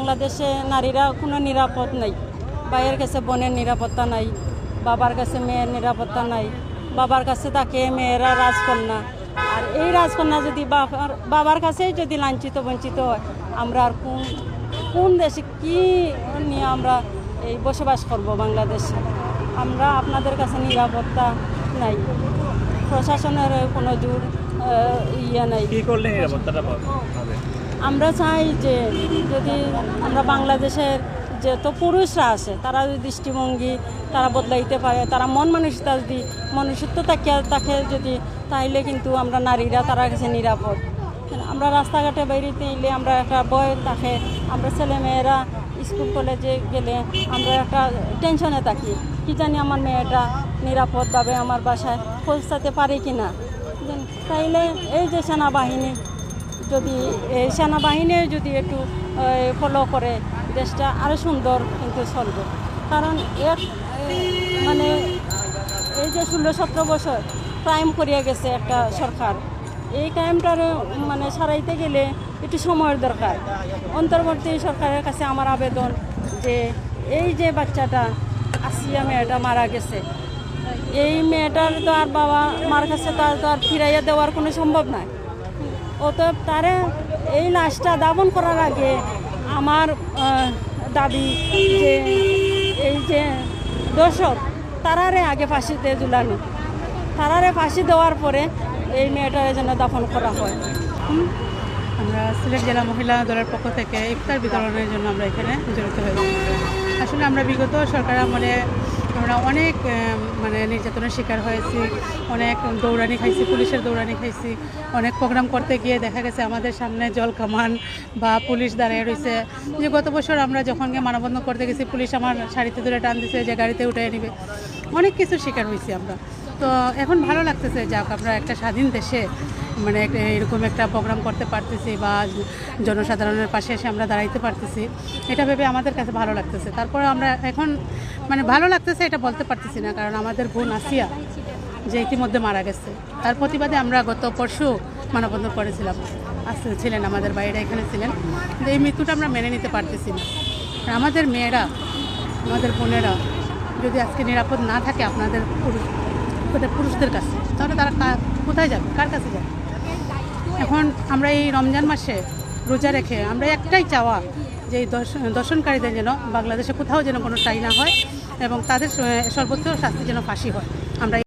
বাংলাদেশে নারীরা কোনো নিরাপদ নাই। ভাইয়ের কাছে বোনের নিরাপত্তা নাই, বাবার কাছে মেয়ের নিরাপত্তা নাই, বাবার কাছে থাকে মেয়েরা রাজকন্যা। আর এই রাজকন্যা যদি বাবার কাছেই যদি লাঞ্ছিত বঞ্চিত হয়, আমরা আর কোন দেশে কি নিয়ে আমরা এই বসবাস করব বাংলাদেশে? আমরা আপনাদের কাছে নিরাপত্তা নাই, প্রশাসনের কোনো জোর নাই। কি করলে নিরাপত্তাটা পাবে? আমরা চাই যে যদি আমরা বাংলাদেশের যত পুরুষরা আছে তারা যদি দৃষ্টিভঙ্গি তারা বদলাইতে পারে, তারা মন মানসিকতা যদি মনুষ্যত্ব তাকে যদি, তাইলে কিন্তু আমরা নারীরা তারা কাছে নিরাপদ। আমরা রাস্তাঘাটে বেরিয়ে এলে আমরা একটা ভয় থাকে, আমরা ছেলেমেয়েরা স্কুল কলেজে গেলে আমরা একটা টেনশনে থাকি, কি জানি আমার মেয়েটা নিরাপদভাবে আমার বাসায় পৌঁছাতে পারে কি না। তাইলে এই যে সেনাবাহিনী যদি একটু ফলো করে, দেশটা আরও সুন্দর কিন্তু চলবে। কারণ মানে এই যে 16-17 বছর ক্রাইম করিয়া গেছে একটা সরকার, এই ক্রাইমটার মানে সারাইতে গেলে একটু সময়ের দরকার। অন্তর্বর্তী সরকারের কাছে আমার আবেদন যে এই যে বাচ্চাটা আসিয়া মেয়েটা মারা গেছে, এই মেয়েটার তো আর বাবা মার কাছে তো আর ফিরাইয়া দেওয়ার কোনো সম্ভব নয়। অতএব তারে এই লাশটা দাফন করার আগে আমার দাবি যে এই যে দর্শক তারারে আগে ফাঁসিতে ঝুলানো, তারারে ফাঁসি দেওয়ার পরে এই মেয়েটারে যেন দাফন করা হয়। আমরা সিলেট জেলা মহিলা দলের পক্ষ থেকে ইফতার বিতরণের জন্য আমরা এখানে জড়িত হয়েছি। আসলে আমরা বিগত সরকার আমলে আমরা অনেক নির্যাতনের শিকার হয়েছি, অনেক দৌড়ানি খাইছি, পুলিশের দৌড়ানি খাইছি। অনেক প্রোগ্রাম করতে গিয়ে দেখা গেছে আমাদের সামনে জল কামান বা পুলিশ দাঁড়িয়ে রয়েছে। যে গত বছর আমরা যখন গিয়ে মানববন্ধন করতে গেছি, পুলিশ আমার শাড়িতে ধরে টান দিছে যে গাড়িতে উঠে নিবে। অনেক কিছু শিকার হয়েছি আমরা। তো এখন ভালো লাগতেছে যাক আমরা একটা স্বাধীন দেশে এরকম একটা প্রোগ্রাম করতে পারতেছি বা জনসাধারণের পাশে এসে আমরা দাঁড়াইতে পারতেছি, এটা ভেবে আমাদের কাছে ভালো লাগতেছে। তারপরে আমরা এখন ভালো লাগতেছে এটা বলতে পারতেছি না, কারণ আমাদের বোন আসিয়া যে ইতিমধ্যে মারা গেছে, তার প্রতিবাদে আমরা গত পরশু মানববন্ধন করেছিলাম। ছিলেন আমাদের বাইরে এখানে ছিলেন, কিন্তু এই মৃত্যুটা আমরা মেনে নিতে পারতেছি না। আমাদের মেয়েরা, আমাদের বোনেরা যদি আজকে নিরাপদ না থাকে আপনাদের পুরুষদের কাছে, তাহলে তারা কোথায় যাবে, কার কাছে যাবে? এখন আমরা এই রমজান মাসে রোজা রেখে আমরা একটাই চাওয়া যে এই দর্শনকারীদের যেন বাংলাদেশে কোথাও যেন কোনো ট্রাই না হয় এবং তাদের সর্বোচ্চ শাস্তি যেন ফাঁসি হয়। আমরা